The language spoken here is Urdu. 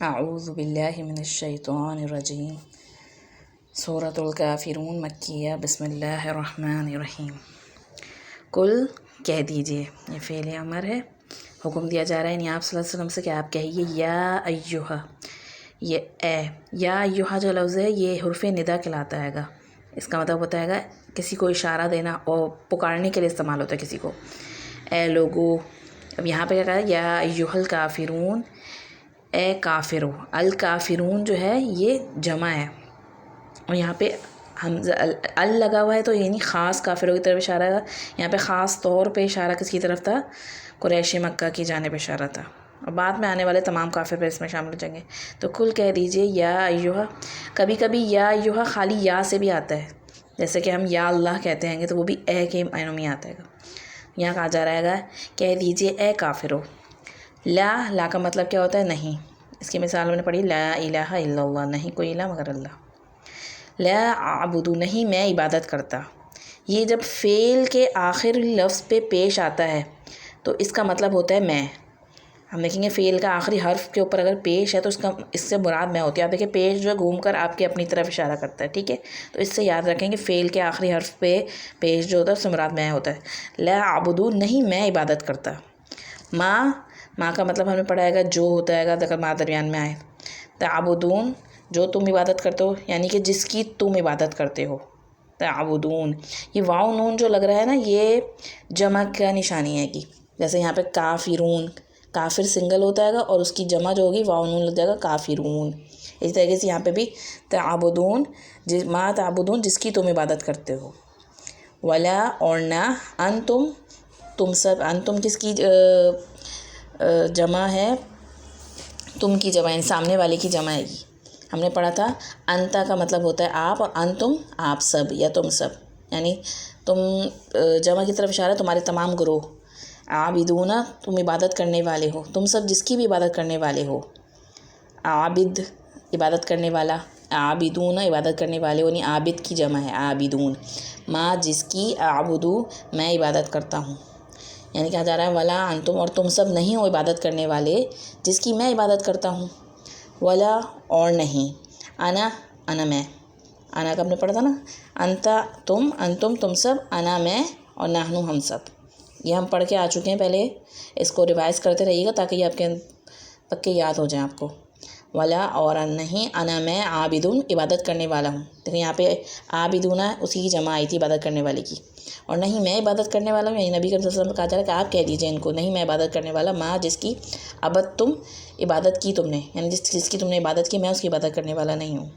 اعوذ باللہ من الشیطان الرجیم سورۃ الکافرون مکیہ بسم اللہ الرحمن الرحیم۔ کل کہہ دیجئے، یہ فعل امر ہے، حکم دیا جا رہا ہے یعنی آپ صلی اللہ علیہ وسلم سے کہ آپ کہیے یا ایہا، یہ یا ایہا جو لفظ ہے یہ حرف ندا کہلاتا ہے گا۔ اس کا مطلب ہوتا ہے گا کسی کو اشارہ دینا اور پکارنے کے لیے استعمال ہوتا ہے کسی کو، اے لوگو۔ اب یہاں پہ کیا کہا ہے یا ایہا الکافرون، اے کافرو۔ الکافرون جو ہے یہ جمع ہے اور یہاں پہ حمزہ ال لگا ہوا ہے تو یعنی خاص کافروں کی طرف اشارہ ہے۔ یہاں پہ خاص طور پہ اشارہ کس کی طرف تھا؟ قریش مکہ کی جانب اشارہ تھا، اور بعد میں آنے والے تمام کافر پہ اس میں شامل ہو جائیں گے۔ تو کل کہہ دیجئے یا ایہا۔ کبھی کبھی یا ایہا خالی یا سے بھی آتا ہے، جیسے کہ ہم یا اللہ کہتے ہیں گے تو وہ بھی اے کے معنوں میں آتا ہے گا۔ یہاں کہا جا رہا ہے کہہ دیجئے اے کافرو۔ لا کا مطلب کیا ہوتا ہے؟ نہیں۔ اس کی مثال میں نے پڑھی لا الہ الا اللہ، نہیں کوئی الہ مگر اللہ۔ لا اعبد، نہیں میں عبادت کرتا۔ یہ جب فعل کے آخر لفظ پہ پیش آتا ہے تو اس کا مطلب ہوتا ہے میں۔ ہم دیکھیں گے فعل کا آخری حرف کے اوپر اگر پیش ہے تو اس سے مراد میں ہوتی ہے۔ آپ دیکھیں پیش جو گھوم کر آپ کے اپنی طرف اشارہ کرتا ہے، ٹھیک ہے؟ تو اس سے یاد رکھیں کہ فعل کے آخری حرف پہ پیش جو ہوتا ہے اس سے مراد میں ہوتا ہے۔ لا اعبد، نہیں میں عبادت کرتا۔ ماں کا مطلب ہم نے پڑھا ہے گا جو ہوتا ہے گا ذکر ماں درمیان میں آئے۔ تعبدون، جو تم عبادت کرتے ہو، یعنی کہ جس کی تم عبادت کرتے ہو۔ تعبدون، یہ واو نون جو لگ رہا ہے نا یہ جمع کا نشانی ہے کہ جیسے یہاں پہ کافرون، کافر سنگل ہوتا ہے گا اور اس کی جمع جو ہوگی واو نون لگ جائے گا کافرون۔ اسی طریقے سے یہاں پہ بھی تعبدون، ما تعبدون، جس کی تم عبادت کرتے ہو۔ ولا، اور نہ، انتم، تم سب۔ انتم کس کی جمع ہے؟ تم کی جمع، یعنی سامنے والے کی جمع ہے۔ ہم نے پڑھا تھا انتا کا مطلب ہوتا ہے آپ، اور انتم آپ سب یا تم سب، یعنی تم جمع کی طرف اشارہ تمہارے تمام گروہ۔ عابدون، تم عبادت کرنے والے ہو، تم سب جس کی بھی عبادت کرنے والے ہو۔ عابد، عبادت کرنے والا۔ عابدون، عبادت کرنے والے، یعنی عابد کی جمع ہے عابدون۔ ما، جس کی، اعبدو، میں عبادت کرتا ہوں۔ یعنی کہا جا رہا ہے ولا انتم، اور تم سب نہیں ہو عبادت کرنے والے جس کی میں عبادت کرتا ہوں۔ ولا، اور نہیں۔ انا میں۔ انا کا ہم نے پڑھا تھا نا، انتا تم، انتم تم سب، انا میں، اور نحنو ہم سب۔ یہ ہم پڑھ کے آ چکے ہیں پہلے، اس کو ریوائز کرتے رہیے گا تاکہ یہ آپ کے پکے یاد ہو جائیں آپ کو۔ ولا، اور نہیں، انا میں، عابدون، عبادت کرنے والا ہوں۔ لیکن یہاں پہ عابدون اسی کی جمع آئی تھی عبادت کرنے والے کی، اور نہیں میں عبادت کرنے والا ہوں، یعنی نبی کریم صلی اللہ علیہ وسلم کہا جا رہا ہے کہ آپ کہہ دیجئے ان کو نہیں میں عبادت کرنے والا، ماں جس کی، عبد تم، عبادت کی تم نے، یعنی جس کی تم نے عبادت کی میں اس کی عبادت کرنے والا نہیں ہوں۔